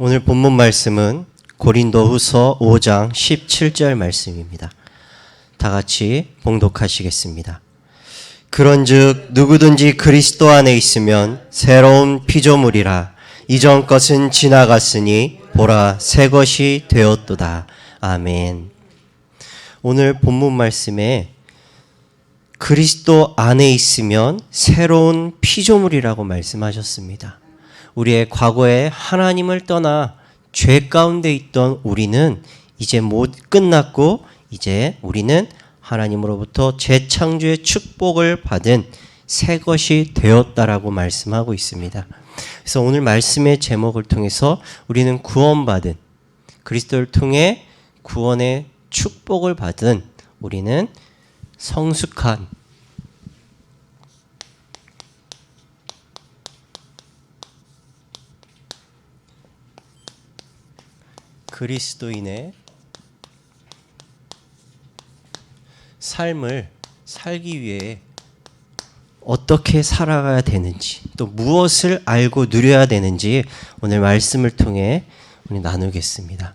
오늘 본문 말씀은 고린도후서 5장 17절 말씀입니다. 다 같이 봉독하시겠습니다. 그런즉 누구든지 그리스도 안에 있으면 새로운 피조물이라. 이전 것은 지나갔으니 보라 새 것이 되었도다. 아멘. 오늘 본문 말씀에 그리스도 안에 있으면 새로운 피조물이라고 말씀하셨습니다. 우리의 과거에 하나님을 떠나 죄 가운데 있던 우리는 이제 못 끝났고 이제 우리는 하나님으로부터 재창조의 축복을 받은 새 것이 되었다라고 말씀하고 있습니다. 그래서 오늘 말씀의 제목을 통해서 우리는 구원받은, 그리스도를 통해 구원의 축복을 받은 우리는 성숙한 그리스도인의 삶을 살기 위해 어떻게 살아가야 되는지, 또 무엇을 알고 누려야 되는지 오늘 말씀을 통해 우리 나누겠습니다.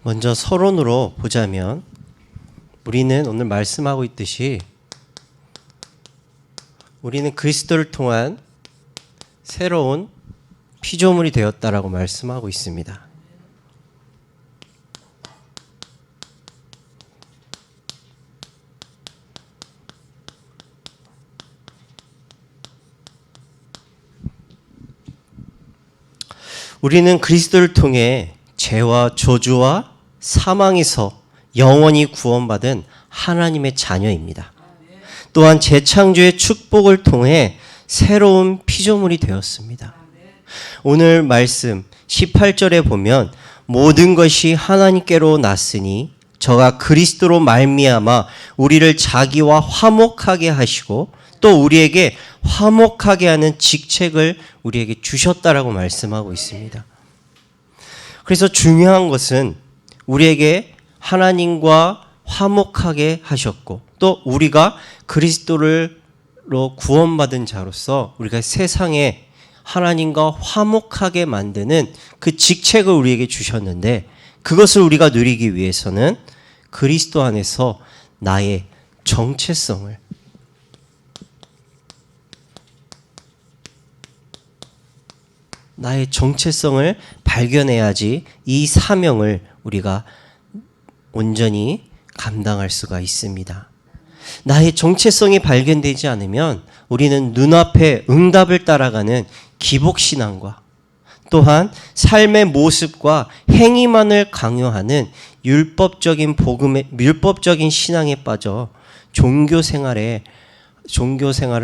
먼저 서론으로 보자면 우리는 오늘 말씀하고 있듯이 우리는 그리스도를 통한 새로운 피조물이 되었다라고 말씀하고 있습니다. 우리는 그리스도를 통해 죄와 저주와 사망에서 영원히 구원받은 하나님의 자녀입니다. 또한 재창조의 축복을 통해 새로운 피조물이 되었습니다. 오늘 말씀 18절에 보면 모든 것이 하나님께로 났으니 저가 그리스도로 말미암아 우리를 자기와 화목하게 하시고 또 우리에게 화목하게 하는 직책을 우리에게 주셨다라고 말씀하고 있습니다. 그래서 중요한 것은 우리에게 하나님과 화목하게 하셨고 또 우리가 그리스도로 구원받은 자로서 우리가 세상에 하나님과 화목하게 만드는 그 직책을 우리에게 주셨는데 그것을 우리가 누리기 위해서는 그리스도 안에서 나의 정체성을 발견해야지 이 사명을 우리가 온전히 감당할 수가 있습니다. 나의 정체성이 발견되지 않으면 우리는 눈앞에 응답을 따라가는 기복신앙과 또한 삶의 모습과 행위만을 강요하는 율법적인 신앙에 빠져 종교 생활을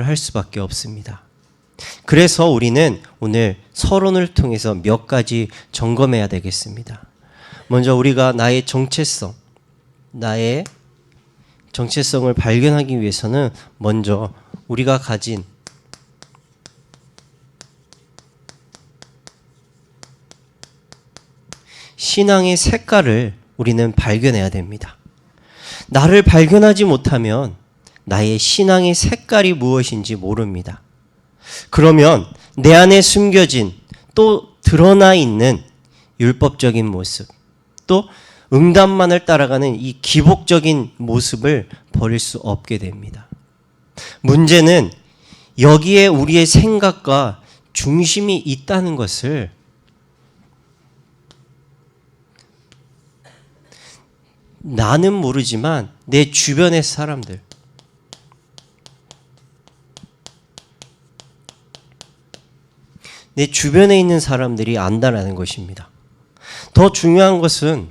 할 수밖에 없습니다. 그래서 우리는 오늘 서론을 통해서 몇 가지 점검해야 되겠습니다. 먼저 우리가 나의 정체성을 발견하기 위해서는 먼저 우리가 가진 신앙의 색깔을 우리는 발견해야 됩니다. 나를 발견하지 못하면 나의 신앙의 색깔이 무엇인지 모릅니다. 그러면 내 안에 숨겨진 또 드러나 있는 율법적인 모습, 또 응답만을 따라가는 이 기복적인 모습을 버릴 수 없게 됩니다. 문제는 여기에 우리의 생각과 중심이 있다는 것을 나는 모르지만 내 주변의 사람들, 내 주변에 있는 사람들이 안다라는 것입니다. 더 중요한 것은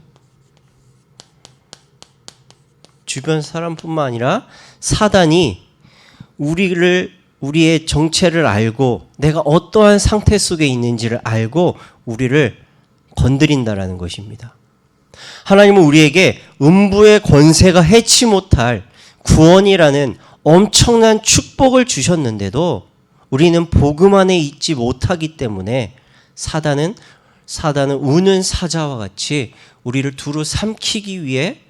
주변 사람뿐만 아니라 사단이 우리의 정체를 알고 내가 어떠한 상태 속에 있는지를 알고 우리를 건드린다라는 것입니다. 하나님은 우리에게 음부의 권세가 해치 못할 구원이라는 엄청난 축복을 주셨는데도 우리는 복음 안에 있지 못하기 때문에 사단은 우는 사자와 같이 우리를 두루 삼키기 위해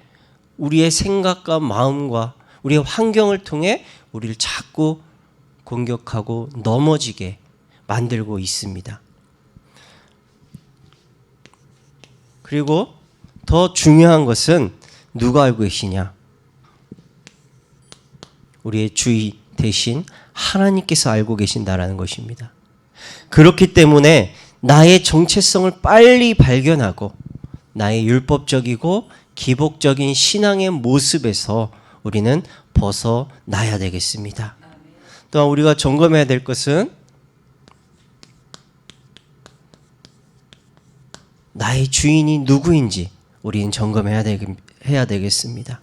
우리의 생각과 마음과 우리의 환경을 통해 우리를 자꾸 공격하고 넘어지게 만들고 있습니다. 그리고 더 중요한 것은 누가 알고 계시냐? 우리의 주의 대신 하나님께서 알고 계신다라는 것입니다. 그렇기 때문에 나의 정체성을 빨리 발견하고 나의 율법적이고 기복적인 신앙의 모습에서 우리는 벗어나야 되겠습니다. 또한 우리가 점검해야 될 것은 나의 주인이 누구인지 우리는 점검해야 되겠습니다.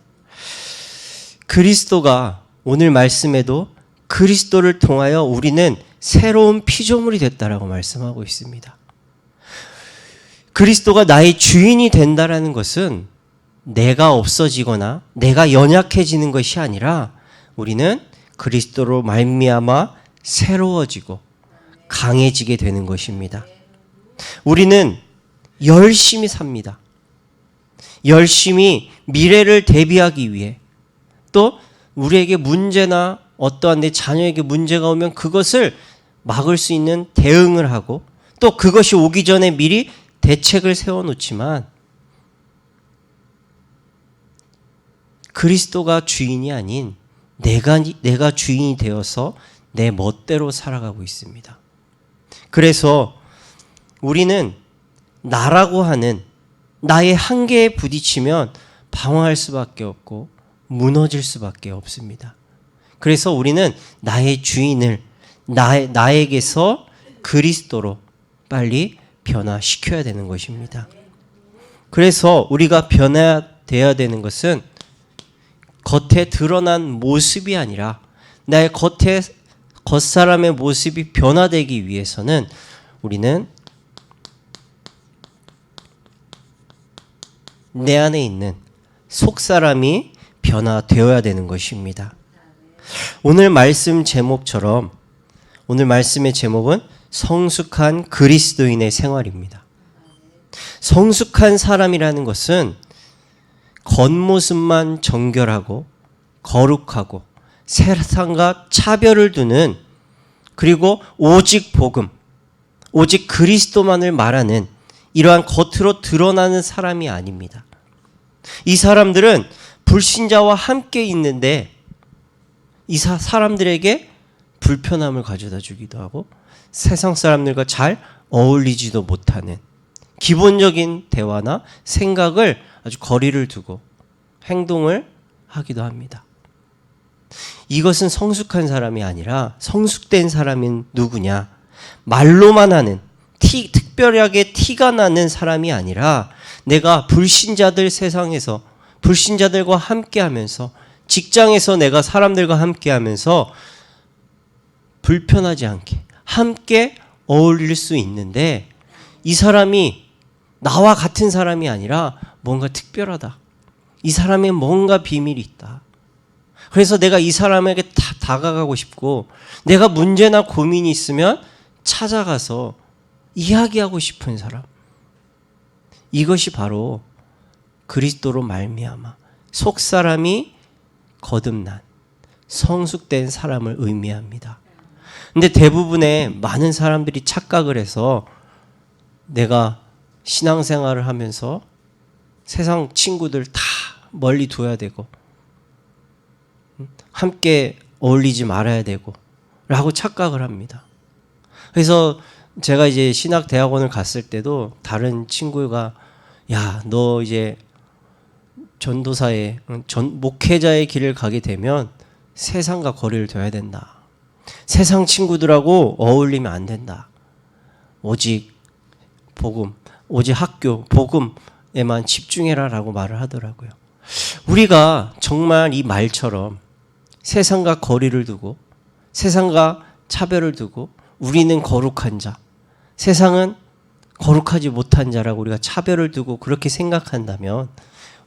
그리스도가 오늘 말씀에도 그리스도를 통하여 우리는 새로운 피조물이 됐다라고 말씀하고 있습니다. 그리스도가 나의 주인이 된다라는 것은 내가 없어지거나 내가 연약해지는 것이 아니라 우리는 그리스도로 말미암아 새로워지고 강해지게 되는 것입니다. 우리는 열심히 삽니다. 열심히 미래를 대비하기 위해 또 우리에게 문제나 어떠한 내 자녀에게 문제가 오면 그것을 막을 수 있는 대응을 하고 또 그것이 오기 전에 미리 대책을 세워놓지만 그리스도가 주인이 아닌 내가 주인이 되어서 내 멋대로 살아가고 있습니다. 그래서 우리는 나라고 하는 나의 한계에 부딪히면 방황할 수밖에 없고 무너질 수밖에 없습니다. 그래서 우리는 나의 주인을 나에게서 그리스도로 빨리 변화시켜야 되는 것입니다. 그래서 우리가 변화되어야 되는 것은 겉에 드러난 모습이 아니라 나의 겉사람의 모습이 변화되기 위해서는 우리는 내 안에 있는 속사람이 변화되어야 되는 것입니다. 오늘 말씀 제목처럼 오늘 말씀의 제목은 성숙한 그리스도인의 생활입니다. 성숙한 사람이라는 것은 겉모습만 정결하고 거룩하고 세상과 차별을 두는 그리고 오직 복음, 오직 그리스도만을 말하는 이러한 겉으로 드러나는 사람이 아닙니다. 이 사람들은 불신자와 함께 있는데 이 사람들에게 불편함을 가져다 주기도 하고 세상 사람들과 잘 어울리지도 못하는 기본적인 대화나 생각을 아주 거리를 두고 행동을 하기도 합니다. 이것은 성숙한 사람이 아니라 성숙된 사람은 누구냐? 말로만 하는 특별하게 티가 나는 사람이 아니라 내가 불신자들 세상에서 불신자들과 함께하면서 직장에서 내가 사람들과 함께하면서 불편하지 않게 함께 어울릴 수 있는데 이 사람이 나와 같은 사람이 아니라 뭔가 특별하다. 이 사람에 뭔가 비밀이 있다. 그래서 내가 이 사람에게 다가가고 싶고 내가 문제나 고민이 있으면 찾아가서 이야기하고 싶은 사람. 이것이 바로 그리스도로 말미암아 속사람이 거듭난 성숙된 사람을 의미합니다. 근데 대부분의 많은 사람들이 착각을 해서 내가 신앙생활을 하면서 세상 친구들 다 멀리 둬야 되고 함께 어울리지 말아야 되고 라고 착각을 합니다. 그래서 제가 이제 신학대학원을 갔을 때도 다른 친구가 야, 너 이제 전도사의 목회자의 길을 가게 되면 세상과 거리를 둬야 된다. 세상 친구들하고 어울리면 안 된다. 오직 복음, 오직 학교, 복음에만 집중해라라고 말을 하더라고요. 우리가 정말 이 말처럼 세상과 거리를 두고 세상과 차별을 두고 우리는 거룩한 자, 세상은 거룩하지 못한 자라고 우리가 차별을 두고 그렇게 생각한다면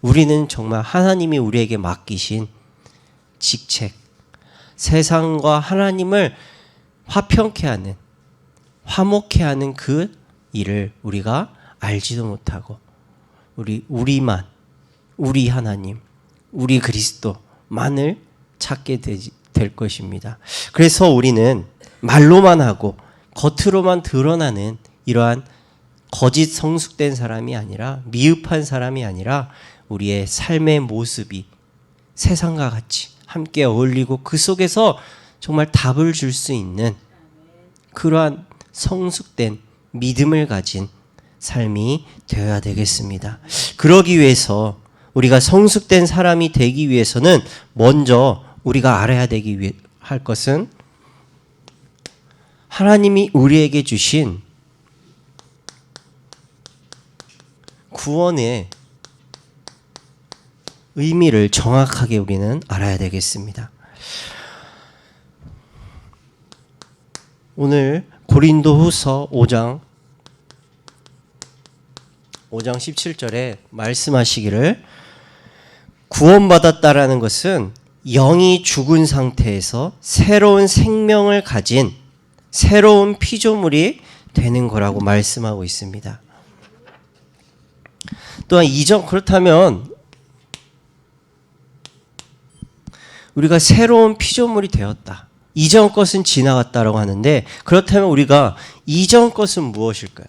우리는 정말 하나님이 우리에게 맡기신 직책, 세상과 하나님을 화평케 하는, 화목케 하는 그 일을 우리가 알지도 못하고 우리만, 우리 하나님, 우리 그리스도만을 찾게 될 것입니다. 그래서 우리는 말로만 하고 겉으로만 드러나는 이러한 거짓 성숙된 사람이 아니라, 미흡한 사람이 아니라 우리의 삶의 모습이 세상과 같이 함께 어울리고 그 속에서 정말 답을 줄 수 있는 그러한 성숙된 믿음을 가진 삶이 되어야 되겠습니다. 그러기 위해서, 우리가 성숙된 사람이 되기 위해서는 먼저 우리가 알아야 할 것은 하나님이 우리에게 주신 구원의 의미를 정확하게 우리는 알아야 되겠습니다. 오늘 고린도후서 5장 17절에 말씀하시기를, 구원받았다라는 것은 영이 죽은 상태에서 새로운 생명을 가진 새로운 피조물이 되는 거라고 말씀하고 있습니다. 또한 그렇다면 우리가 새로운 피조물이 되었다, 이전 것은 지나갔다라고 하는데, 그렇다면 우리가 이전 것은 무엇일까요?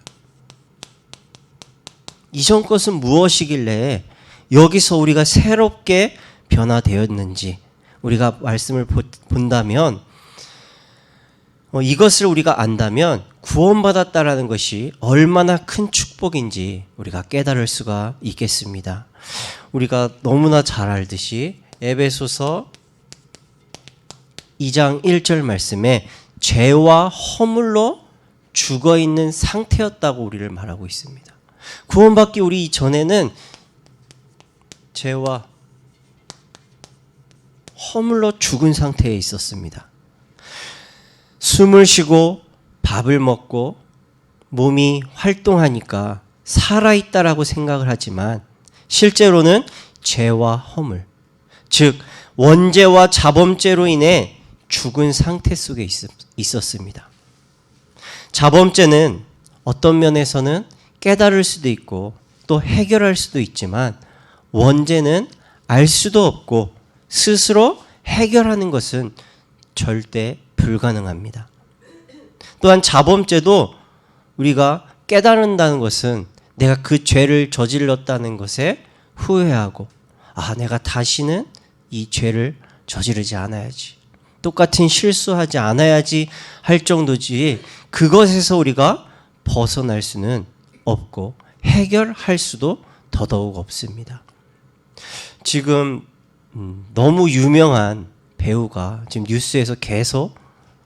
이전 것은 무엇이길래 여기서 우리가 새롭게 변화되었는지 우리가 말씀을 본다면, 이것을 우리가 안다면 구원받았다라는 것이 얼마나 큰 축복인지 우리가 깨달을 수가 있겠습니다. 우리가 너무나 잘 알듯이 에베소서 2장 1절 말씀에 죄와 허물로 죽어있는 상태였다고 우리를 말하고 있습니다. 구원받기 우리 전에는 죄와 허물로 죽은 상태에 있었습니다. 숨을 쉬고 밥을 먹고 몸이 활동하니까 살아있다라고 생각을 하지만 실제로는 죄와 허물, 즉 원죄와 자범죄로 인해 죽은 상태 속에 있었습니다. 자범죄는 어떤 면에서는 깨달을 수도 있고 또 해결할 수도 있지만, 원죄는 알 수도 없고 스스로 해결하는 것은 절대 불가능합니다. 또한 자범죄도 우리가 깨달은다는 것은 내가 그 죄를 저질렀다는 것에 후회하고, 내가 다시는 이 죄를 저지르지 않아야지, 똑같은 실수하지 않아야지 할 정도지, 그것에서 우리가 벗어날 수는 없고 해결할 수도 더더욱 없습니다. 지금 너무 유명한 배우가 지금 뉴스에서 계속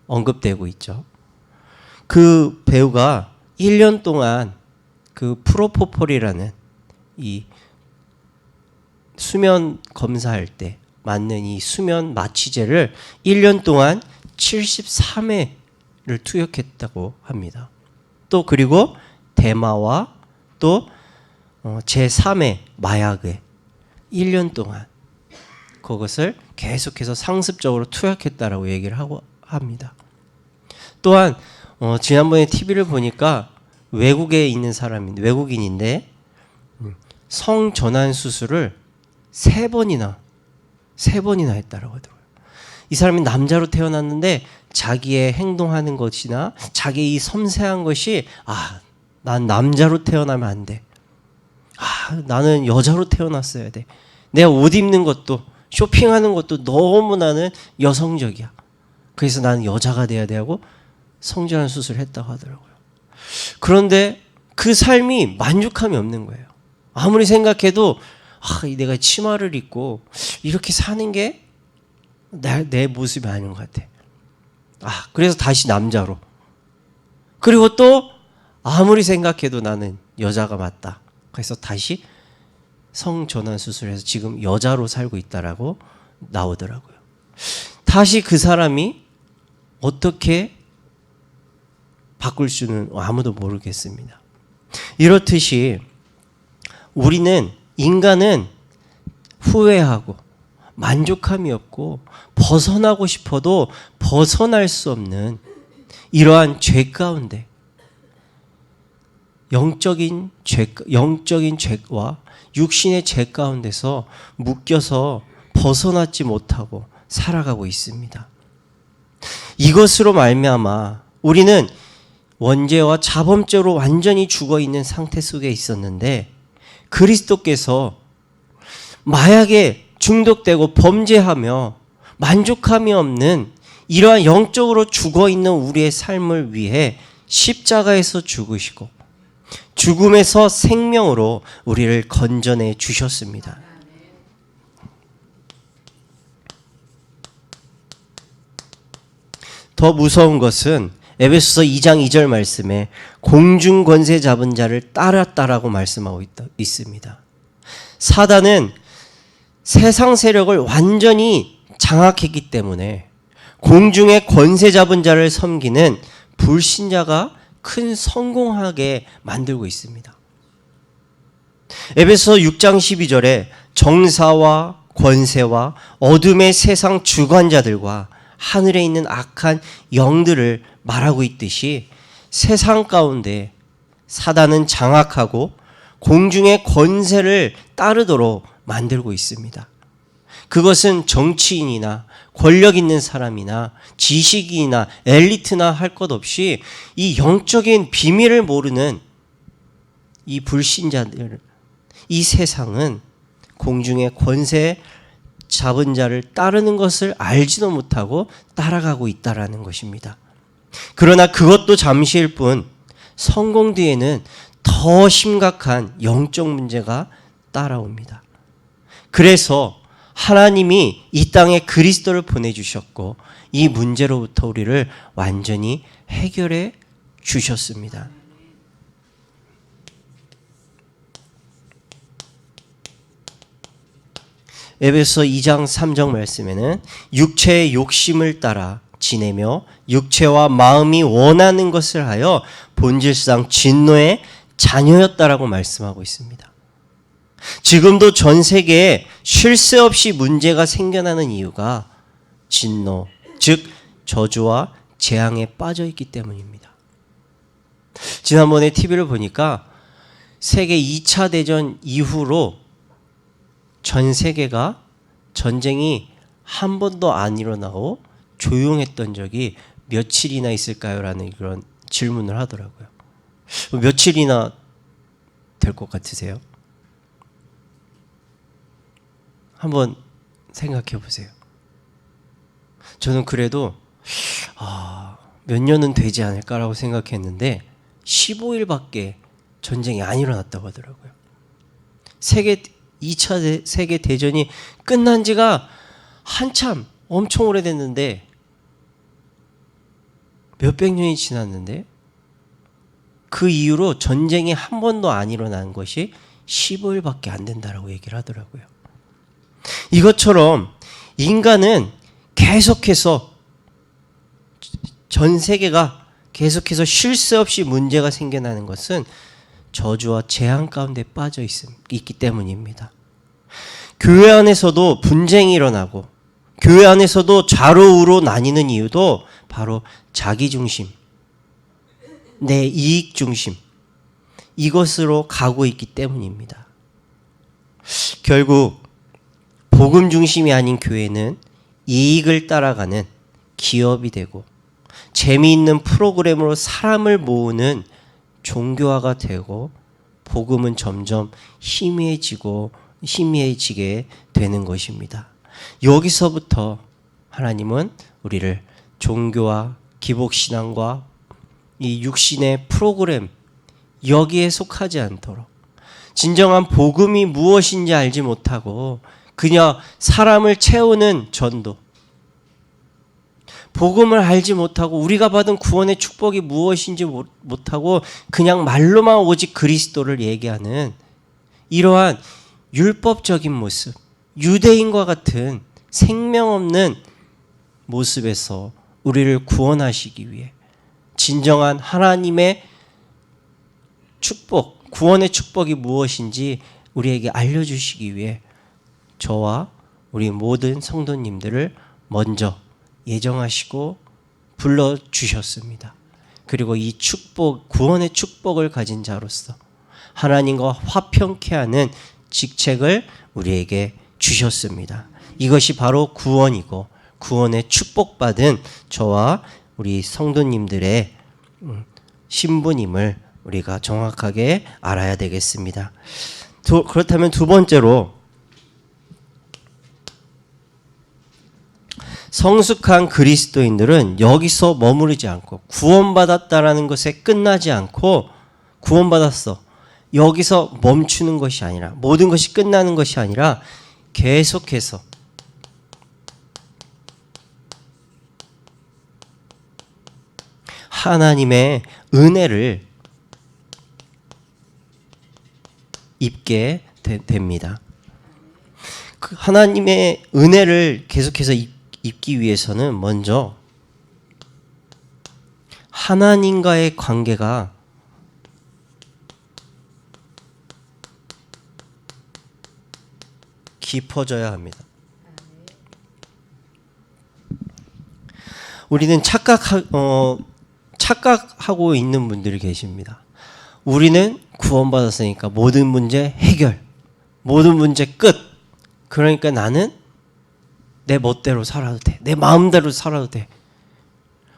언급되고 있죠. 그 배우가 1년 동안 그 프로포폴이라는 이 수면 검사할 때 맞는 이 수면 마취제를 1년 동안 73회를 투약했다고 합니다. 또 그리고 대마와 또 제3의 마약에 1년 동안 그것을 계속해서 상습적으로 투약했다라고 얘기를 하고 합니다. 또한 지난번에 TV를 보니까 외국에 있는 외국인인데 성전환 수술을 3번이나 했다라고 하더라고요. 이 사람이 남자로 태어났는데 자기의 행동하는 것이나 자기의 이 섬세한 것이 난 남자로 태어나면 안 돼. 나는 여자로 태어났어야 돼. 내가 옷 입는 것도 쇼핑하는 것도 너무 나는 여성적이야. 그래서 나는 여자가 돼야 돼 하고 성전환 수술을 했다고 하더라고요. 그런데 그 삶이 만족함이 없는 거예요. 아무리 생각해도 내가 치마를 입고 이렇게 사는 게 내 모습이 아닌 것 같아. 그래서 다시 남자로. 그리고 또 아무리 생각해도 나는 여자가 맞다. 그래서 다시 성전환 수술해서 지금 여자로 살고 있다라고 나오더라고요. 다시 그 사람이 어떻게 바꿀 수는 아무도 모르겠습니다. 이렇듯이 인간은 후회하고 만족함이 없고 벗어나고 싶어도 벗어날 수 없는 이러한 죄 가운데 영적인 죄와 육신의 죄 가운데서 묶여서 벗어나지 못하고 살아가고 있습니다. 이것으로 말미암아 우리는 원죄와 자범죄로 완전히 죽어 있는 상태 속에 있었는데 그리스도께서 마약에 중독되고 범죄하며 만족함이 없는 이러한 영적으로 죽어 있는 우리의 삶을 위해 십자가에서 죽으시고 죽음에서 생명으로 우리를 건져내 주셨습니다. 더 무서운 것은 에베소서 2장 2절 말씀에 공중 권세 잡은 자를 따랐다라고 말씀하고 있습니다. 사단은 세상 세력을 완전히 장악했기 때문에 공중의 권세 잡은 자를 섬기는 불신자가 큰 성공하게 만들고 있습니다. 에베소서 6장 12절에 정사와 권세와 어둠의 세상 주관자들과 하늘에 있는 악한 영들을 말하고 있듯이 세상 가운데 사단은 장악하고 공중의 권세를 따르도록 만들고 있습니다. 그것은 정치인이나 권력 있는 사람이나 지식인이나 엘리트나 할 것 없이 이 영적인 비밀을 모르는 이 불신자들, 이 세상은 공중의 권세 잡은 자를 따르는 것을 알지도 못하고 따라가고 있다라는 것입니다. 그러나 그것도 잠시일 뿐 성공 뒤에는 더 심각한 영적 문제가 따라옵니다. 그래서 하나님이 이 땅에 그리스도를 보내주셨고 이 문제로부터 우리를 완전히 해결해 주셨습니다. 에베소 2장 3절 말씀에는 육체의 욕심을 따라 지내며 육체와 마음이 원하는 것을 하여 본질상 진노의 자녀였다라고 말씀하고 있습니다. 지금도 전 세계에 쉴 새 없이 문제가 생겨나는 이유가 진노, 즉 저주와 재앙에 빠져 있기 때문입니다. 지난번에 TV를 보니까 세계 2차 대전 이후로 전 세계가 전쟁이 한 번도 안 일어나고 조용했던 적이 며칠이나 있을까요? 라는 그런 질문을 하더라고요. 며칠이나 될 것 같으세요? 한번 생각해 보세요. 저는 그래도 몇 년은 되지 않을까라고 생각했는데 15일밖에 전쟁이 안 일어났다고 하더라고요. 2차 세계 대전이 끝난 지가 한참 엄청 오래됐는데 몇백 년이 지났는데 그 이후로 전쟁이 한 번도 안 일어난 것이 15일밖에 안 된다라고 얘기를 하더라고요. 이것처럼 인간은 계속해서 전 세계가 계속해서 쉴 새 없이 문제가 생겨나는 것은 저주와 재앙 가운데 빠져 있기 때문입니다. 교회 안에서도 분쟁이 일어나고 교회 안에서도 좌로 우로 나뉘는 이유도 바로 자기 중심, 내 이익 중심, 이것으로 가고 있기 때문입니다. 결국 복음 중심이 아닌 교회는 이익을 따라가는 기업이 되고 재미있는 프로그램으로 사람을 모으는 종교화가 되고 복음은 점점 희미해지게 되는 것입니다. 여기서부터 하나님은 우리를 종교와 기복신앙과 이 육신의 프로그램 여기에 속하지 않도록 진정한 복음이 무엇인지 알지 못하고 그냥 사람을 채우는 전도, 복음을 알지 못하고 우리가 받은 구원의 축복이 무엇인지 못하고 그냥 말로만 오직 그리스도를 얘기하는 이러한 율법적인 모습, 유대인과 같은 생명 없는 모습에서 우리를 구원하시기 위해 진정한 하나님의 축복, 구원의 축복이 무엇인지 우리에게 알려주시기 위해 저와 우리 모든 성도님들을 먼저 예정하시고 불러주셨습니다. 그리고 이 축복, 구원의 축복을 가진 자로서 하나님과 화평케 하는 직책을 우리에게 주셨습니다. 이것이 바로 구원이고 구원의 축복받은 저와 우리 성도님들의 신분임을 우리가 정확하게 알아야 되겠습니다. 그렇다면 두 번째로 성숙한 그리스도인들은 여기서 머무르지 않고 구원받았다라는 것에 끝나지 않고 구원받았어. 여기서 멈추는 것이 아니라 모든 것이 끝나는 것이 아니라 계속해서 하나님의 은혜를 입게 됩니다. 그 하나님의 은혜를 계속해서 입기 위해서는 먼저 하나님과의 관계가 깊어져야 합니다. 우리는 착각하고 있는 분들이 계십니다. 우리는 구원받았으니까 모든 문제 해결, 모든 문제 끝. 그러니까 나는 내 멋대로 살아도 돼. 내 마음대로 살아도 돼.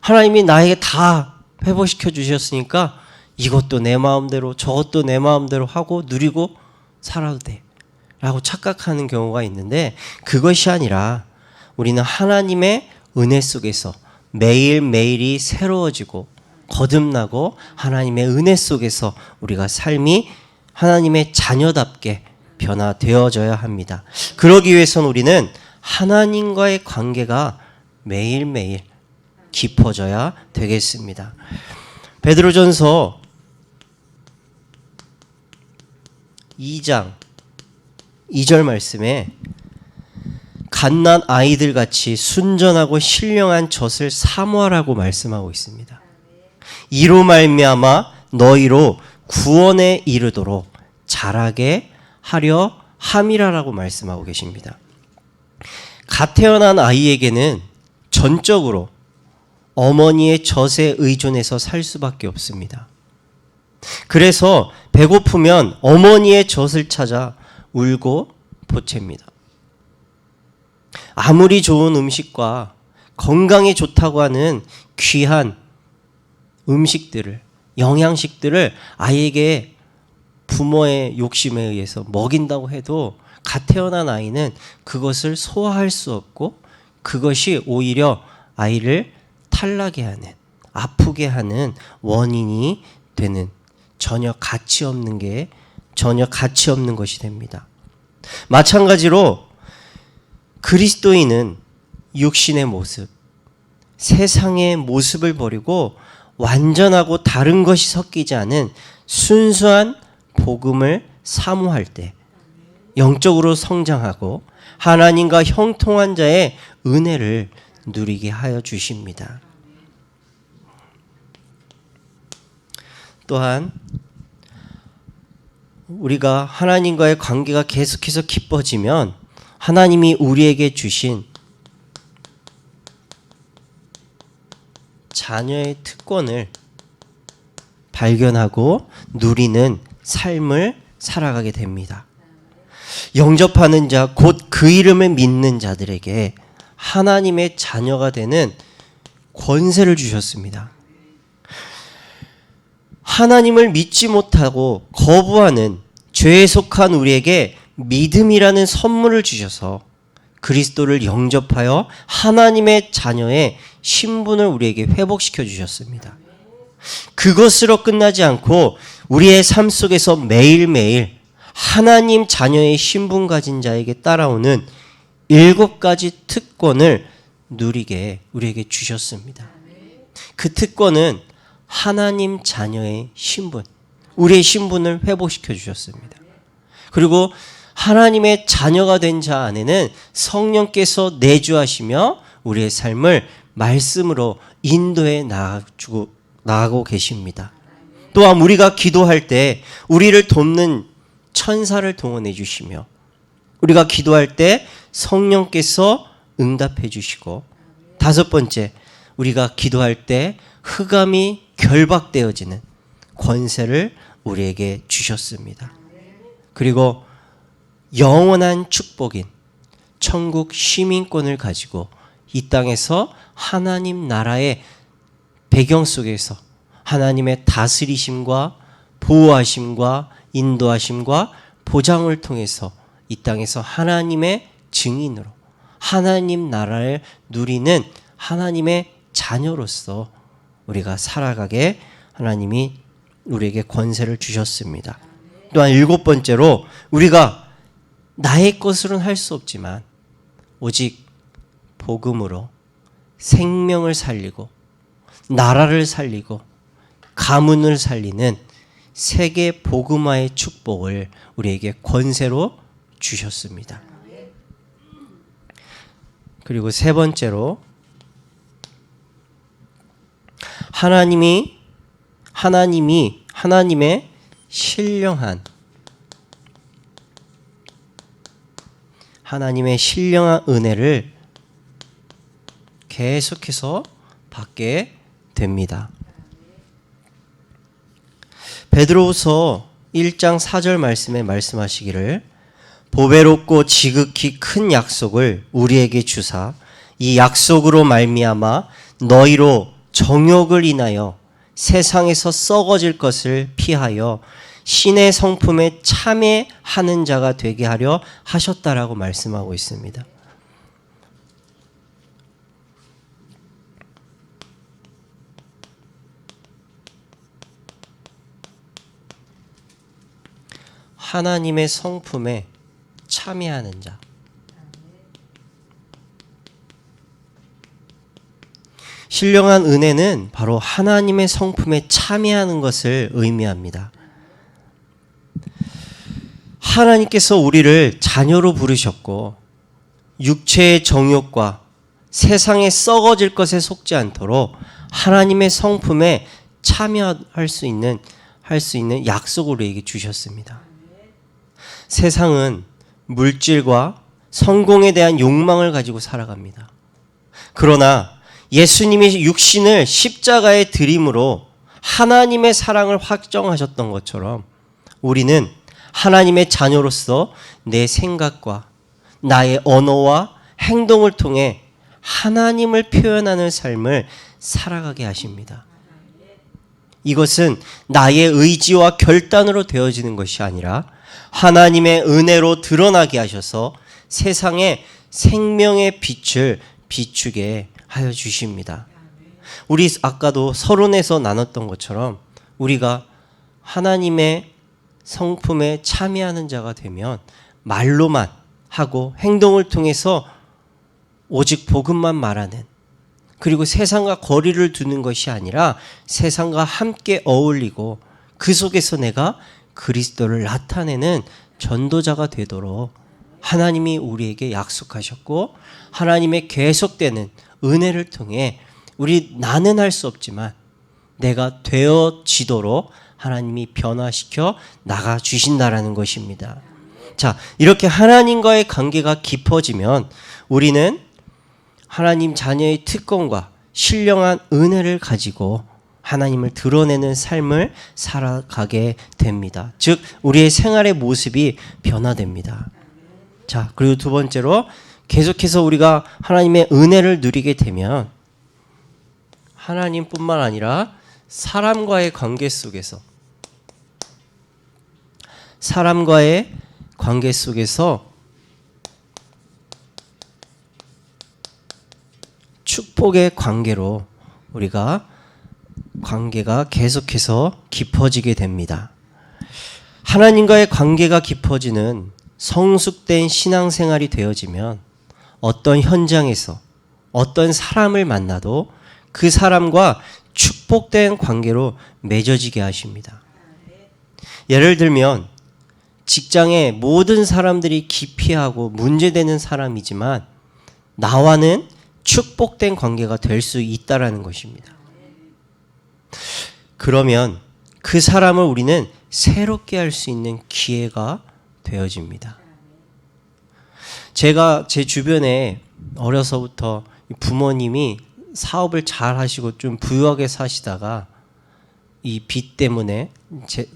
하나님이 나에게 다 회복시켜 주셨으니까 이것도 내 마음대로 저것도 내 마음대로 하고 누리고 살아도 돼. 라고 착각하는 경우가 있는데 그것이 아니라 우리는 하나님의 은혜 속에서 매일매일이 새로워지고 거듭나고 하나님의 은혜 속에서 우리가 삶이 하나님의 자녀답게 변화되어져야 합니다. 그러기 위해서는 우리는 하나님과의 관계가 매일매일 깊어져야 되겠습니다. 베드로전서 2장 2절 말씀에 갓난 아이들 같이 순전하고 신령한 젖을 사모하라고 말씀하고 있습니다. 이로 말미암아 너희로 구원에 이르도록 자라게 하려 함이라라고 말씀하고 계십니다. 갓 태어난 아이에게는 전적으로 어머니의 젖에 의존해서 살 수밖에 없습니다. 그래서 배고프면 어머니의 젖을 찾아 울고 보챕니다. 아무리 좋은 음식과 건강에 좋다고 하는 귀한 음식들을, 영양식들을 아이에게 부모의 욕심에 의해서 먹인다고 해도 갓 태어난 아이는 그것을 소화할 수 없고 그것이 오히려 아이를 탈나게 하는, 아프게 하는 원인이 되는 전혀 가치 없는 것이 됩니다. 마찬가지로 그리스도인은 육신의 모습, 세상의 모습을 버리고 완전하고 다른 것이 섞이지 않은 순수한 복음을 사모할 때 영적으로 성장하고 하나님과 형통한 자의 은혜를 누리게 하여 주십니다. 또한 우리가 하나님과의 관계가 계속해서 깊어지면 하나님이 우리에게 주신 자녀의 특권을 발견하고 누리는 삶을 살아가게 됩니다. 영접하는 자, 곧 그 이름을 믿는 자들에게 하나님의 자녀가 되는 권세를 주셨습니다. 하나님을 믿지 못하고 거부하는 죄에 속한 우리에게 믿음이라는 선물을 주셔서 그리스도를 영접하여 하나님의 자녀의 신분을 우리에게 회복시켜 주셨습니다. 그것으로 끝나지 않고 우리의 삶 속에서 매일매일 하나님 자녀의 신분 가진 자에게 따라오는 7가지 특권을 누리게 우리에게 주셨습니다. 그 특권은 하나님 자녀의 신분, 우리의 신분을 회복시켜 주셨습니다. 그리고 하나님의 자녀가 된 자 안에는 성령께서 내주하시며 우리의 삶을 말씀으로 인도해 나가고 계십니다. 또한 우리가 기도할 때 우리를 돕는 천사를 동원해 주시며 우리가 기도할 때 성령께서 응답해 주시고 5번째, 우리가 기도할 때 흑암이 결박되어지는 권세를 우리에게 주셨습니다. 그리고 영원한 축복인 천국 시민권을 가지고 이 땅에서 하나님 나라의 배경 속에서 하나님의 다스리심과 보호하심과 인도하심과 보장을 통해서 이 땅에서 하나님의 증인으로 하나님 나라를 누리는 하나님의 자녀로서 우리가 살아가게 하나님이 우리에게 권세를 주셨습니다. 또한 7번째로 우리가 나의 것으로는 할 수 없지만 오직 복음으로 생명을 살리고 나라를 살리고 가문을 살리는 세계 복음화의 축복을 우리에게 권세로 주셨습니다. 그리고 3번째로 하나님의 신령한 은혜를 계속해서 받게 됩니다. 베드로후서 1장 4절 말씀에 말씀하시기를 보배롭고 지극히 큰 약속을 우리에게 주사 이 약속으로 말미암아 너희로 정욕을 인하여 세상에서 썩어질 것을 피하여 신의 성품에 참여하는 자가 되게 하려 하셨다라고 말씀하고 있습니다. 하나님의 성품에 참여하는 자. 신령한 은혜는 바로 하나님의 성품에 참여하는 것을 의미합니다. 하나님께서 우리를 자녀로 부르셨고 육체의 정욕과 세상에 썩어질 것에 속지 않도록 하나님의 성품에 참여할 수 있는 약속을 우리에게 주셨습니다. 세상은 물질과 성공에 대한 욕망을 가지고 살아갑니다. 그러나 예수님이 육신을 십자가에 드림으로 하나님의 사랑을 확정하셨던 것처럼 우리는 하나님의 자녀로서 내 생각과 나의 언어와 행동을 통해 하나님을 표현하는 삶을 살아가게 하십니다. 이것은 나의 의지와 결단으로 되어지는 것이 아니라 하나님의 은혜로 드러나게 하셔서 세상에 생명의 빛을 비추게 하여 주십니다. 우리 아까도 서론에서 나눴던 것처럼 우리가 하나님의 성품에 참여하는 자가 되면 말로만 하고 행동을 통해서 오직 복음만 말하는, 그리고 세상과 거리를 두는 것이 아니라 세상과 함께 어울리고 그 속에서 내가 그리스도를 나타내는 전도자가 되도록 하나님이 우리에게 약속하셨고, 하나님의 계속되는 은혜를 통해 나는 할 수 없지만 내가 되어지도록 하나님이 변화시켜 나가 주신다라는 것입니다. 자, 이렇게 하나님과의 관계가 깊어지면 우리는 하나님 자녀의 특권과 신령한 은혜를 가지고 하나님을 드러내는 삶을 살아가게 됩니다. 즉 우리의 생활의 모습이 변화됩니다. 자, 그리고 2번째로 계속해서 우리가 하나님의 은혜를 누리게 되면 하나님뿐만 아니라 사람과의 관계 속에서 축복의 관계로 우리가 관계가 계속해서 깊어지게 됩니다. 하나님과의 관계가 깊어지는 성숙된 신앙생활이 되어지면 어떤 현장에서 어떤 사람을 만나도 그 사람과 축복된 관계로 맺어지게 하십니다. 예를 들면 직장에 모든 사람들이 기피하고 문제되는 사람이지만 나와는 축복된 관계가 될 수 있다라는 것입니다. 그러면 그 사람을 우리는 새롭게 할 수 있는 기회가 되어집니다. 제가 제 주변에 어려서부터 부모님이 사업을 잘 하시고 좀 부유하게 사시다가 이 빚 때문에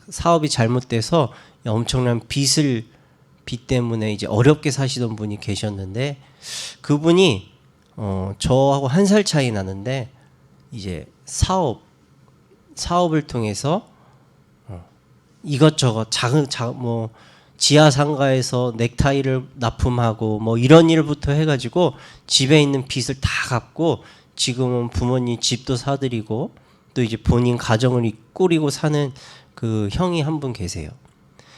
사업이 잘못돼서 엄청난 빚 때문에 이제 어렵게 사시던 분이 계셨는데, 그분이 저하고 1살 차이 나는데 이제 사업을 통해서 이것저것 뭐 지하 상가에서 넥타이를 납품하고 뭐 이런 일부터 해가지고 집에 있는 빚을 다 갚고 지금은 부모님 집도 사드리고 또 이제 본인 가정을 꾸리고 사는 그 형이 한 분 계세요.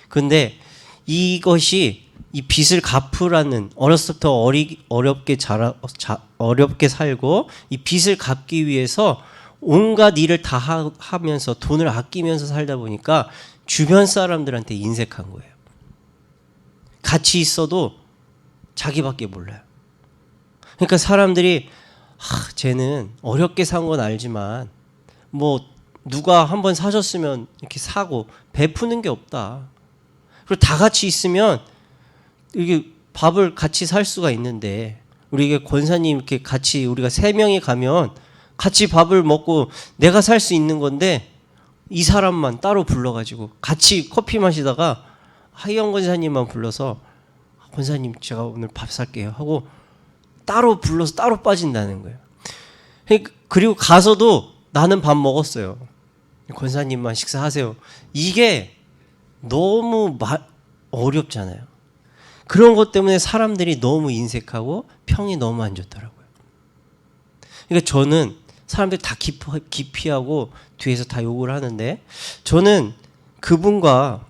근데 이것이 이 빚을 갚으라는, 어렸을 때부터 어렵게 살고 이 빚을 갚기 위해서 온갖 일을 다 하면서 돈을 아끼면서 살다 보니까 주변 사람들한테 인색한 거예요. 같이 있어도 자기밖에 몰라요. 그러니까 사람들이 쟤는 어렵게 산 건 알지만 뭐 누가 한번 사줬으면 이렇게 사고 베푸는 게 없다. 그리고 다 같이 있으면 이게 밥을 같이 살 수가 있는데, 우리 이게 권사님 이렇게 같이 우리가 3명이 가면 같이 밥을 먹고 내가 살 수 있는 건데, 이 사람만 따로 불러가지고 같이 커피 마시다가 하희영 권사님만 불러서 권사님 제가 오늘 밥 살게요 하고 따로 불러서 따로 빠진다는 거예요. 그리고 가서도 나는 밥 먹었어요, 권사님만 식사하세요. 이게 너무 어렵잖아요. 그런 것 때문에 사람들이 너무 인색하고 평이 너무 안 좋더라고요. 그러니까 저는 사람들이 다 기피하고 뒤에서 다 욕을 하는데, 저는 그분과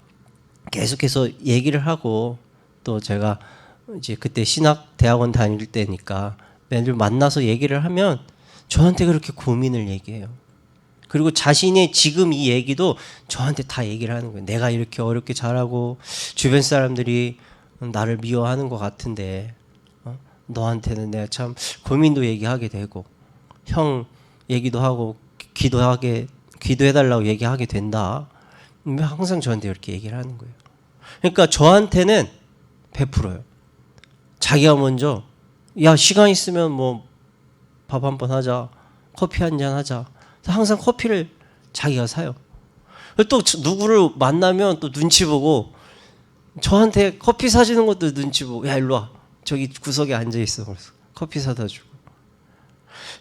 계속해서 얘기를 하고, 또 제가 이제 그때 신학대학원 다닐 때니까 매일 만나서 얘기를 하면 저한테 그렇게 고민을 얘기해요. 그리고 자신의 지금 이 얘기도 저한테 다 얘기를 하는 거예요. 내가 이렇게 어렵게 자라고 주변 사람들이 나를 미워하는 것 같은데 너한테는 내가 참 고민도 얘기하게 되고 형 얘기도 하고 기도해달라고 얘기하게 된다. 항상 저한테 이렇게 얘기를 하는 거예요. 그러니까 저한테는 베풀어요. 자기가 먼저 야 시간 있으면 뭐 밥 한번 하자, 커피 한잔 하자. 항상 커피를 자기가 사요. 또 누구를 만나면 또 눈치 보고 저한테 커피 사주는 것도 눈치 보고, 야 일로 와, 저기 구석에 앉아 있어. 그래서 커피 사다 주고.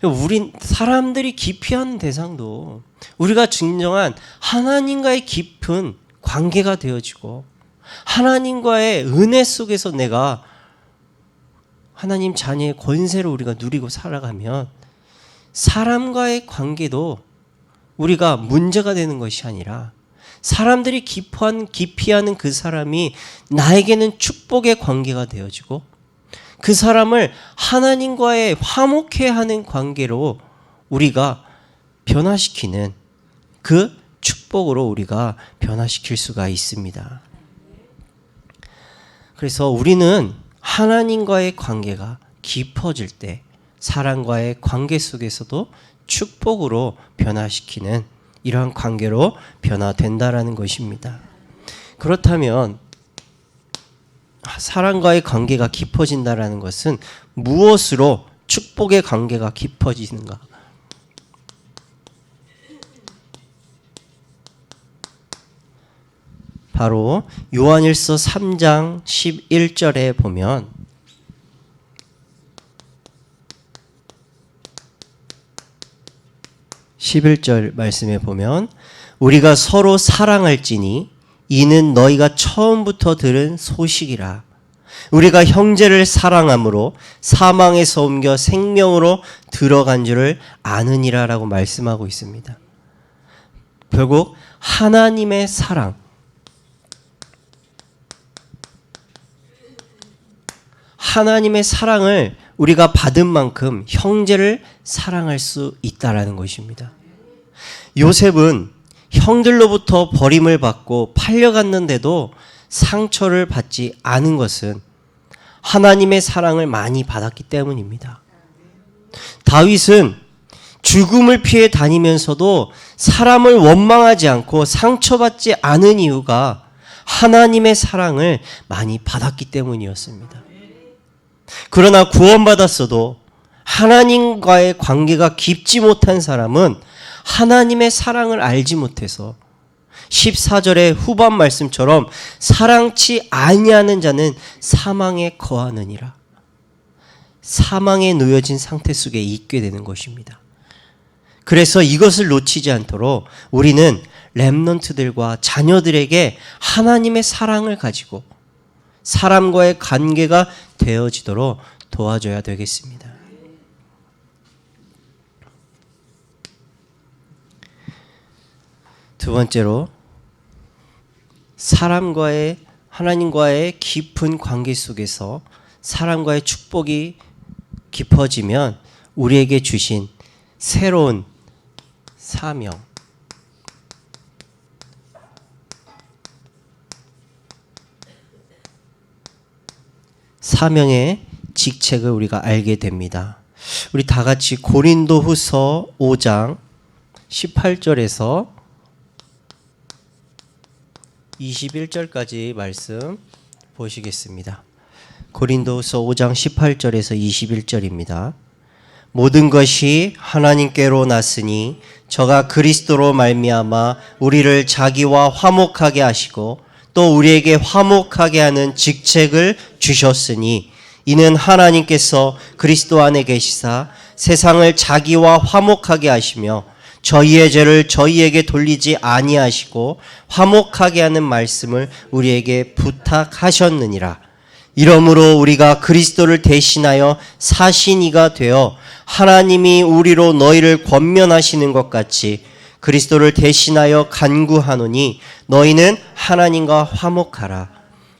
우린 사람들이 기피하는 대상도 우리가 진정한 하나님과의 깊은 관계가 되어지고 하나님과의 은혜 속에서 내가 하나님 자녀의 권세를 우리가 누리고 살아가면 사람과의 관계도 우리가 문제가 되는 것이 아니라 사람들이 기피하는 그 사람이 나에게는 축복의 관계가 되어지고 그 사람을 하나님과의 화목해하는 관계로 우리가 변화시키는 그 축복으로 우리가 변화시킬 수가 있습니다. 그래서 우리는 하나님과의 관계가 깊어질 때 사람과의 관계 속에서도 축복으로 변화시키는 이러한 관계로 변화된다라는 것입니다. 그렇다면 사람과의 관계가 깊어진다라는 것은 무엇으로 축복의 관계가 깊어지는가? 바로 요한일서 3장 11절에 보면 말씀에 보면 우리가 서로 사랑할지니 이는 너희가 처음부터 들은 소식이라. 우리가 형제를 사랑함으로 사망에서 옮겨 생명으로 들어간 줄을 아느니라 라고 말씀하고 있습니다. 결국 하나님의 사랑, 하나님의 사랑을 우리가 받은 만큼 형제를 사랑할 수 있다라는 것입니다. 요셉은 형들로부터 버림을 받고 팔려갔는데도 상처를 받지 않은 것은 하나님의 사랑을 많이 받았기 때문입니다. 다윗은 죽음을 피해 다니면서도 사람을 원망하지 않고 상처받지 않은 이유가 하나님의 사랑을 많이 받았기 때문이었습니다. 그러나 구원받았어도 하나님과의 관계가 깊지 못한 사람은 하나님의 사랑을 알지 못해서 14절의 후반 말씀처럼 사랑치 아니하는 자는 사망에 거하느니라. 사망에 놓여진 상태 속에 있게 되는 것입니다. 그래서 이것을 놓치지 않도록 우리는 렘넌트들과 자녀들에게 하나님의 사랑을 가지고 사람과의 관계가 되어지도록 도와줘야 되겠습니다. 두 번째로, 하나님과의 깊은 관계 속에서 사랑과의 축복이 깊어지면 우리에게 주신 새로운 사명, 사명의 직책을 우리가 알게 됩니다. 우리 다 같이 고린도후서 5장 18절에서 21절까지 말씀 보시겠습니다. 고린도후서 5장 18절에서 21절입니다. 모든 것이 하나님께로 났으니 저가 그리스도로 말미암아 우리를 자기와 화목하게 하시고 또 우리에게 화목하게 하는 직책을 주셨으니 이는 하나님께서 그리스도 안에 계시사 세상을 자기와 화목하게 하시며 저희의 죄를 저희에게 돌리지 아니하시고 화목하게 하는 말씀을 우리에게 부탁하셨느니라. 이러므로 우리가 그리스도를 대신하여 사신이가 되어 하나님이 우리로 너희를 권면하시는 것 같이 그리스도를 대신하여 간구하노니 너희는 하나님과 화목하라.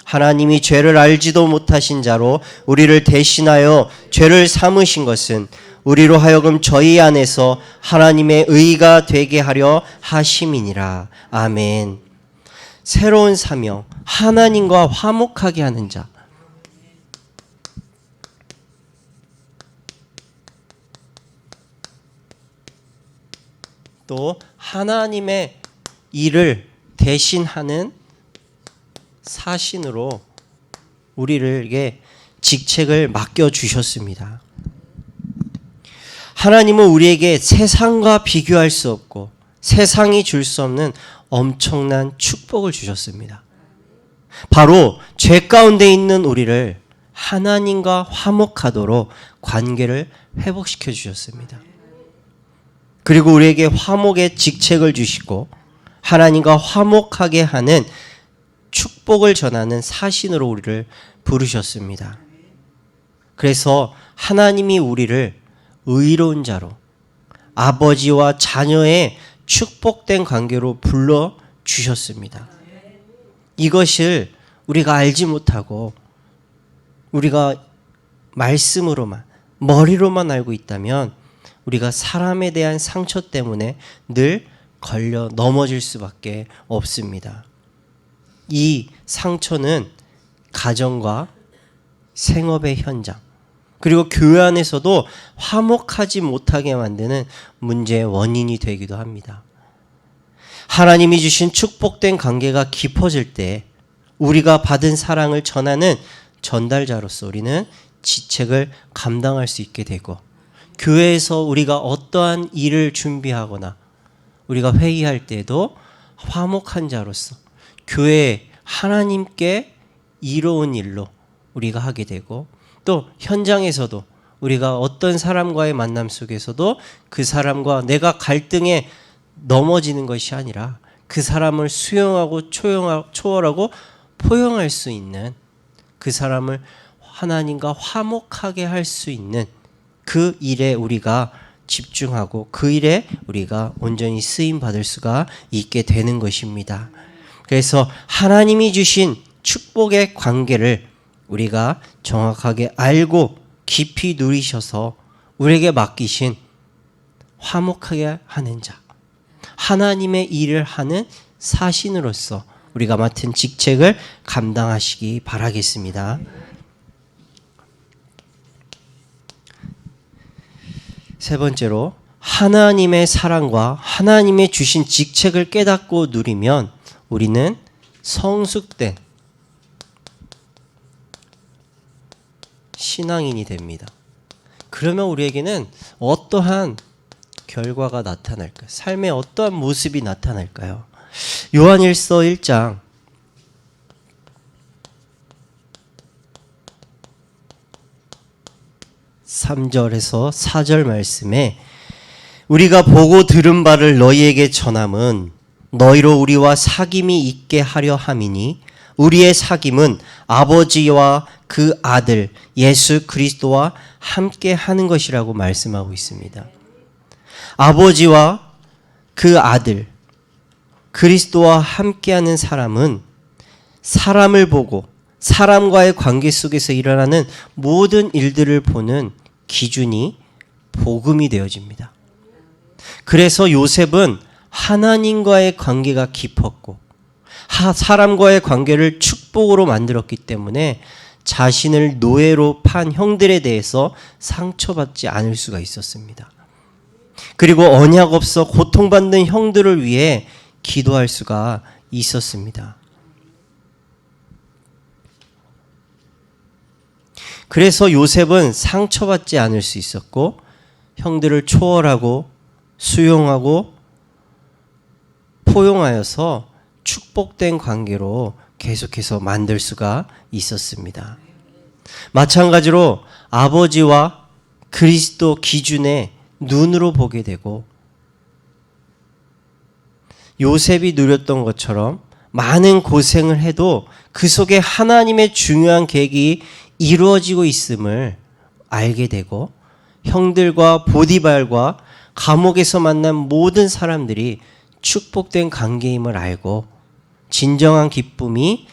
하나님이 죄를 알지도 못하신 자로 우리를 대신하여 죄를 삼으신 것은 우리로 하여금 저희 안에서 하나님의 의가 되게 하려 하심이니라. 아멘. 새로운 사명, 하나님과 화목하게 하는 자. 또 하나님의 일을 대신하는 사신으로 우리에게 직책을 맡겨주셨습니다. 하나님은 우리에게 세상과 비교할 수 없고 세상이 줄 수 없는 엄청난 축복을 주셨습니다. 바로 죄 가운데 있는 우리를 하나님과 화목하도록 관계를 회복시켜 주셨습니다. 그리고 우리에게 화목의 직책을 주시고 하나님과 화목하게 하는 축복을 전하는 사신으로 우리를 부르셨습니다. 그래서 하나님이 우리를 의로운 자로 아버지와 자녀의 축복된 관계로 불러주셨습니다. 이것을 우리가 알지 못하고 우리가 말씀으로만 머리로만 알고 있다면 우리가 사람에 대한 상처 때문에 늘 걸려 넘어질 수밖에 없습니다. 이 상처는 가정과 생업의 현장 그리고 교회 안에서도 화목하지 못하게 만드는 문제의 원인이 되기도 합니다. 하나님이 주신 축복된 관계가 깊어질 때 우리가 받은 사랑을 전하는 전달자로서 우리는 직책을 감당할 수 있게 되고 교회에서 우리가 어떠한 일을 준비하거나 우리가 회의할 때도 화목한 자로서 교회에 하나님께 이로운 일로 우리가 하게 되고 또 현장에서도 우리가 어떤 사람과의 만남 속에서도 그 사람과 내가 갈등에 넘어지는 것이 아니라 그 사람을 수용하고 초월하고 포용할 수 있는 그 사람을 하나님과 화목하게 할 수 있는 그 일에 우리가 집중하고 그 일에 우리가 온전히 쓰임 받을 수가 있게 되는 것입니다. 그래서 하나님이 주신 축복의 관계를 우리가 정확하게 알고 깊이 누리셔서 우리에게 맡기신 화목하게 하는 자, 하나님의 일을 하는 사신으로서 우리가 맡은 직책을 감당하시기 바라겠습니다. 세 번째로 하나님의 사랑과 하나님의 주신 직책을 깨닫고 누리면 우리는 성숙된 신앙인이 됩니다. 그러면 우리에게는 어떠한 결과가 나타날까요? 삶의 어떠한 모습이 나타날까요? 요한일서 1장 3절에서 4절 말씀에 우리가 보고 들은 바를 너희에게 전함은 너희로 우리와 사귐이 있게 하려 함이니 우리의 사귐은 아버지와 그 아들 예수 그리스도와 함께 하는 것이라고 말씀하고 있습니다. 아버지와 그 아들 그리스도와 함께하는 사람은 사람을 보고 사람과의 관계 속에서 일어나는 모든 일들을 보는 기준이 복음이 되어집니다. 그래서 요셉은 하나님과의 관계가 깊었고 사람과의 관계를 축복으로 만들었기 때문에 자신을 노예로 판 형들에 대해서 상처받지 않을 수가 있었습니다. 그리고 언약 없어 고통받는 형들을 위해 기도할 수가 있었습니다. 그래서 요셉은 상처받지 않을 수 있었고 형들을 초월하고 수용하고 포용하여서 축복된 관계로 계속해서 만들 수가 있었습니다. 마찬가지로 아버지와 그리스도 기준에 눈으로 보게 되고 요셉이 누렸던 것처럼 많은 고생을 해도 그 속에 하나님의 중요한 계획이 이루어지고 있음을 알게 되고 형들과 보디발과 감옥에서 만난 모든 사람들이 축복된 관계임을 알고 진정한 기쁨이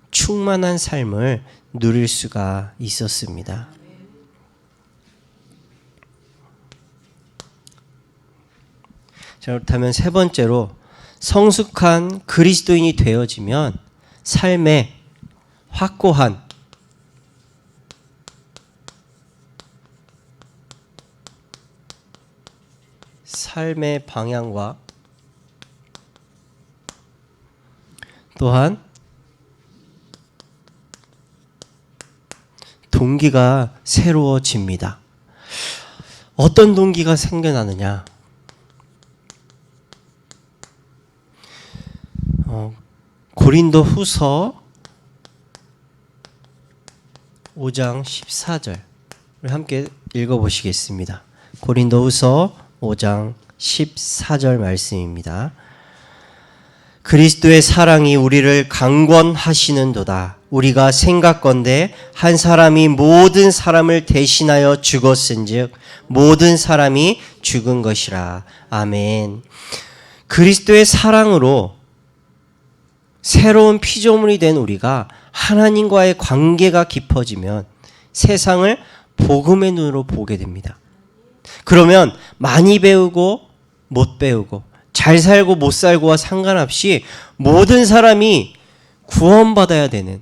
충만한 삶을 누릴 수가 있었습니다. 자, 그렇다면 세 번째로 성숙한 그리스도인이 되어지면 삶의 확고한 삶의 방향과 또한 동기가 새로워집니다. 어떤 동기가 생겨나느냐? 고린도 후서 5장 14절을 함께 읽어보시겠습니다. 고린도 후서 5장 14절 말씀입니다. 그리스도의 사랑이 우리를 강권하시는도다. 우리가 생각건대 한 사람이 모든 사람을 대신하여 죽었은즉 모든 사람이 죽은 것이라. 아멘. 그리스도의 사랑으로 새로운 피조물이 된 우리가 하나님과의 관계가 깊어지면 세상을 복음의 눈으로 보게 됩니다. 그러면 많이 배우고 못 배우고 잘 살고 못 살고와 상관없이 모든 사람이 구원받아야 되는,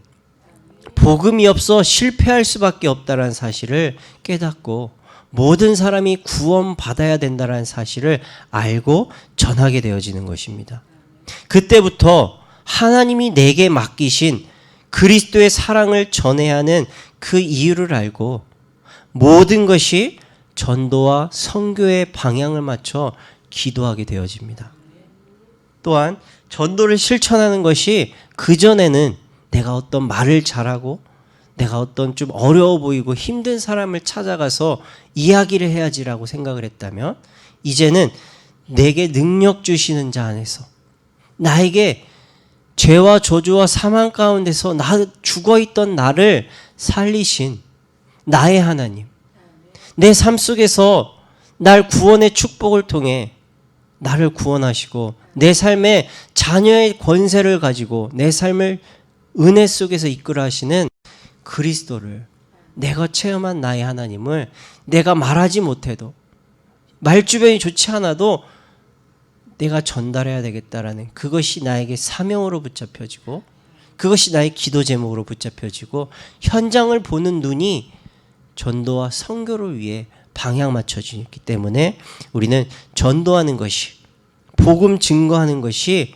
복음이 없어 실패할 수밖에 없다는 사실을 깨닫고 모든 사람이 구원받아야 된다는 사실을 알고 전하게 되어지는 것입니다. 그때부터 하나님이 내게 맡기신 그리스도의 사랑을 전해야 하는 그 이유를 알고 모든 것이 전도와 선교의 방향을 맞춰 기도하게 되어집니다. 또한 전도를 실천하는 것이 그전에는 내가 어떤 말을 잘하고 내가 어떤 좀 어려워 보이고 힘든 사람을 찾아가서 이야기를 해야지라고 생각을 했다면 이제는 내게 능력 주시는 자 안에서 나에게 죄와 저주와 사망 가운데서 죽어있던 나를 살리신 나의 하나님, 내 삶 속에서 날 구원의 축복을 통해 나를 구원하시고 내 삶에 자녀의 권세를 가지고 내 삶을 은혜 속에서 이끌어 하시는 그리스도를, 내가 체험한 나의 하나님을 내가 말하지 못해도 말주변이 좋지 않아도 내가 전달해야 되겠다라는 그것이 나에게 사명으로 붙잡혀지고 그것이 나의 기도 제목으로 붙잡혀지고 현장을 보는 눈이 전도와 선교를 위해 방향 맞춰지기 때문에 우리는 전도하는 것이, 복음 증거하는 것이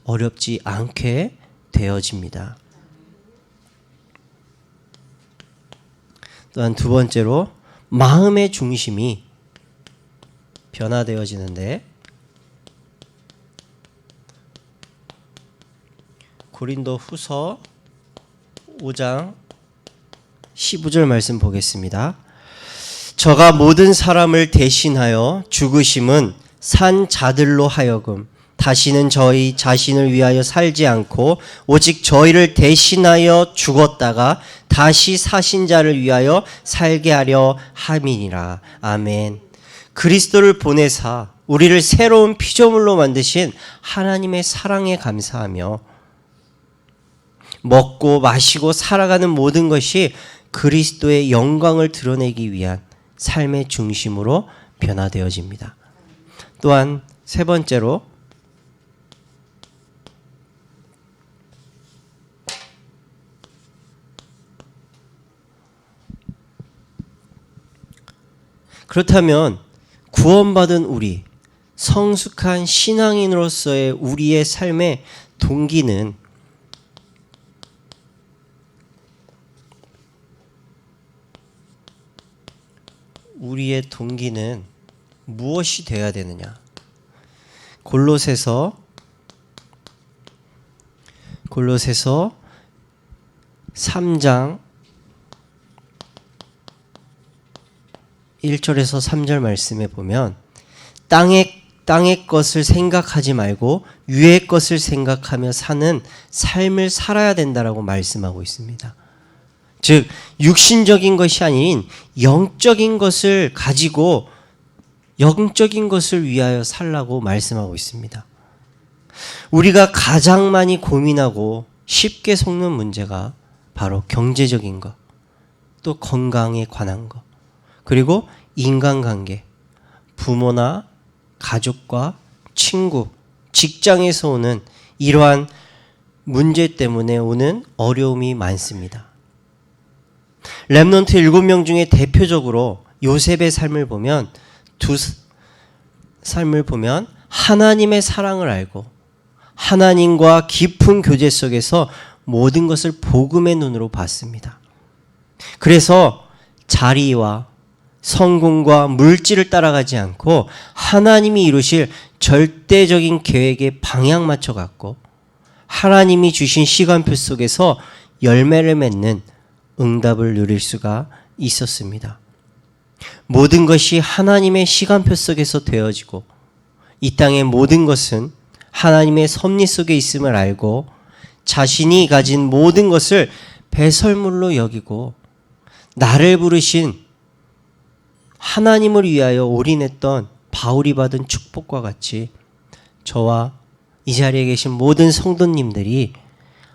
어렵지 않게 되어집니다. 또한 두 번째로 마음의 중심이 변화되어지는데, 고린도 후서 5장 15절 말씀 보겠습니다. 저가 모든 사람을 대신하여 죽으심은 산 자들로 하여금 다시는 저희 자신을 위하여 살지 않고 오직 저희를 대신하여 죽었다가 다시 사신 자를 위하여 살게 하려 함이니라. 아멘. 그리스도를 보내사 우리를 새로운 피조물로 만드신 하나님의 사랑에 감사하며 먹고 마시고 살아가는 모든 것이 그리스도의 영광을 드러내기 위한 삶의 중심으로 변화되어집니다. 또한 세 번째로 그렇다면 구원받은 우리, 성숙한 신앙인으로서의 우리의 삶의 동기는 무엇이 되어야 되느냐? 골로새서 3장 1절에서 3절 말씀에 보면 땅의 것을 생각하지 말고 위의 것을 생각하며 사는 삶을 살아야 된다라고 말씀하고 있습니다. 즉 육신적인 것이 아닌 영적인 것을 가지고 영적인 것을 위하여 살라고 말씀하고 있습니다. 우리가 가장 많이 고민하고 쉽게 속는 문제가 바로 경제적인 것, 또 건강에 관한 것, 그리고 인간관계, 부모나 가족과 친구, 직장에서 오는 이러한 문제 때문에 오는 어려움이 많습니다. 렘넌트 7명 중에 대표적으로 요셉의 삶을 보면 하나님의 사랑을 알고 하나님과 깊은 교제 속에서 모든 것을 복음의 눈으로 봤습니다. 그래서 자리와 성공과 물질을 따라가지 않고 하나님이 이루실 절대적인 계획에 방향 맞춰갔고 하나님이 주신 시간표 속에서 열매를 맺는 응답을 누릴 수가 있었습니다. 모든 것이 하나님의 시간표 속에서 되어지고 이 땅의 모든 것은 하나님의 섭리 속에 있음을 알고 자신이 가진 모든 것을 배설물로 여기고 나를 부르신 하나님을 위하여 올인했던 바울이 받은 축복과 같이 저와 이 자리에 계신 모든 성도님들이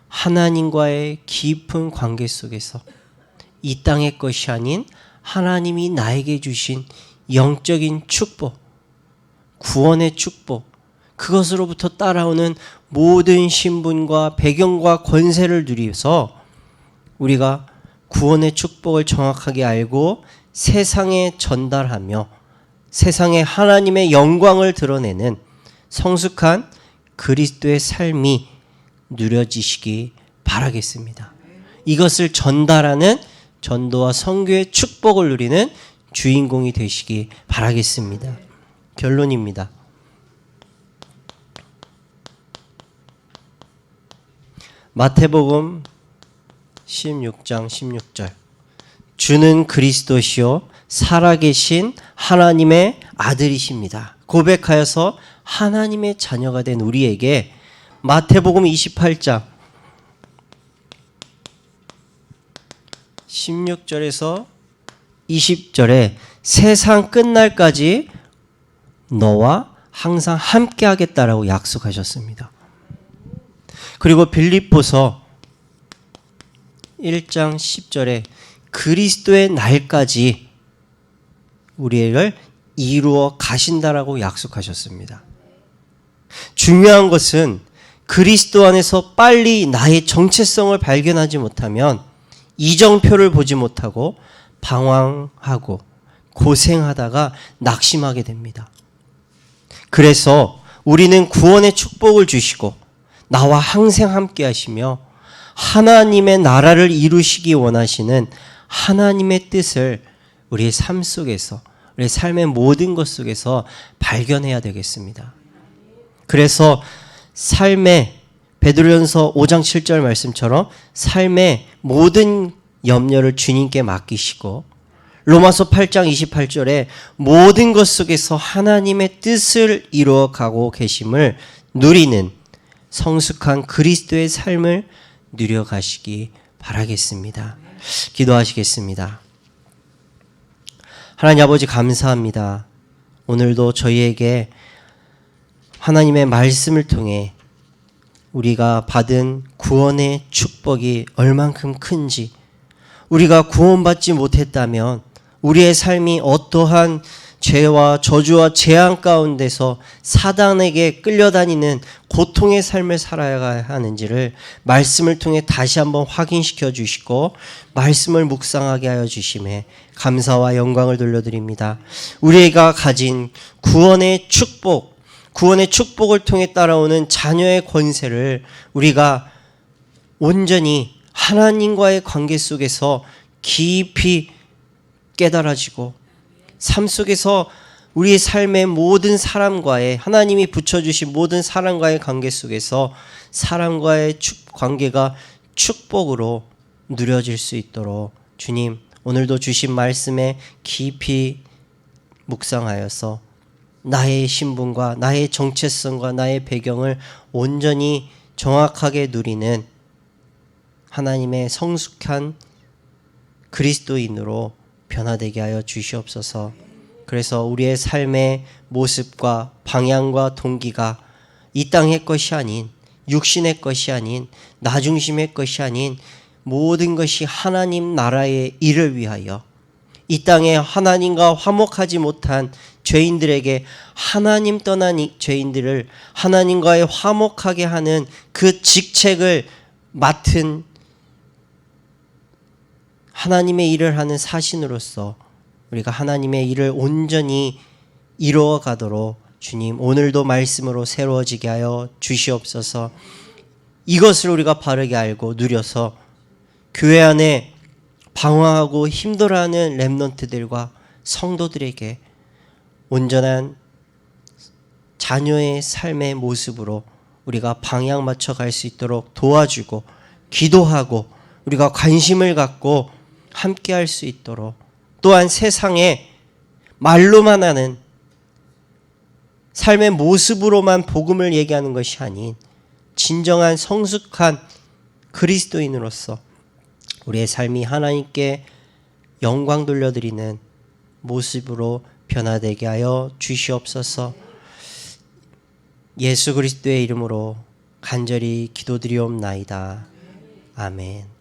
하나님과의 깊은 관계 속에서 이 땅의 것이 아닌 하나님이 나에게 주신 영적인 축복, 구원의 축복, 그것으로부터 따라오는 모든 신분과 배경과 권세를 누려서 우리가 구원의 축복을 정확하게 알고 세상에 전달하며 세상에 하나님의 영광을 드러내는 성숙한 그리스도의 삶이 누려지시기 바라겠습니다. 이것을 전달하는 전도와 선교의 축복을 누리는 주인공이 되시기 바라겠습니다. 결론입니다. 마태복음 16장 16절 주는 그리스도시요 살아계신 하나님의 아들이십니다. 고백하여서 하나님의 자녀가 된 우리에게 마태복음 28장 16절에서 20절에 세상 끝날까지 너와 항상 함께 하겠다라고 약속하셨습니다. 그리고 빌립보서 1장 10절에 그리스도의 날까지 우리를 이루어 가신다라고 약속하셨습니다. 중요한 것은 그리스도 안에서 빨리 나의 정체성을 발견하지 못하면 이정표를 보지 못하고 방황하고 고생하다가 낙심하게 됩니다. 그래서 우리는 구원의 축복을 주시고 나와 항상 함께 하시며 하나님의 나라를 이루시기 원하시는 하나님의 뜻을 우리의 삶 속에서 우리 삶의 모든 것 속에서 발견해야 되겠습니다. 그래서 삶의 베드로전서 5장 7절 말씀처럼 삶의 모든 염려를 주님께 맡기시고 로마서 8장 28절에 모든 것 속에서 하나님의 뜻을 이루어가고 계심을 누리는 성숙한 그리스도의 삶을 누려가시기 바라겠습니다. 기도하시겠습니다. 하나님 아버지 감사합니다. 오늘도 저희에게 하나님의 말씀을 통해 우리가 받은 구원의 축복이 얼만큼 큰지, 우리가 구원받지 못했다면 우리의 삶이 어떠한 죄와 저주와 재앙 가운데서 사단에게 끌려다니는 고통의 삶을 살아야 하는지를 말씀을 통해 다시 한번 확인시켜 주시고 말씀을 묵상하게 하여 주심에 감사와 영광을 돌려드립니다. 우리가 가진 구원의 축복을 통해 따라오는 자녀의 권세를 우리가 온전히 하나님과의 관계 속에서 깊이 깨달아지고 삶 속에서 우리의 삶의 모든 사람과의 하나님이 붙여주신 모든 사람과의 관계 속에서 사람과의 관계가 축복으로 누려질 수 있도록 주님 오늘도 주신 말씀에 깊이 묵상하여서 나의 신분과 나의 정체성과 나의 배경을 온전히 정확하게 누리는 하나님의 성숙한 그리스도인으로 변화되게 하여 주시옵소서. 그래서 우리의 삶의 모습과 방향과 동기가 이 땅의 것이 아닌 육신의 것이 아닌 나 중심의 것이 아닌 모든 것이 하나님 나라의 일을 위하여 이 땅에 하나님과 화목하지 못한 죄인들에게 하나님 떠난 죄인들을 하나님과의 화목하게 하는 그 직책을 맡은 하나님의 일을 하는 사신으로서 우리가 하나님의 일을 온전히 이루어 가도록 주님 오늘도 말씀으로 새로워지게 하여 주시옵소서. 이것을 우리가 바르게 알고 누려서 교회 안에 방황하고 힘들어하는 렘넌트들과 성도들에게 온전한 자녀의 삶의 모습으로 우리가 방향 맞춰 갈 수 있도록 도와주고 기도하고 우리가 관심을 갖고 함께 할 수 있도록 또한 세상에 말로만 하는 삶의 모습으로만 복음을 얘기하는 것이 아닌 진정한 성숙한 그리스도인으로서 우리의 삶이 하나님께 영광 돌려드리는 모습으로 변화되게 하여 주시옵소서. 예수 그리스도의 이름으로 간절히 기도드리옵나이다. 아멘.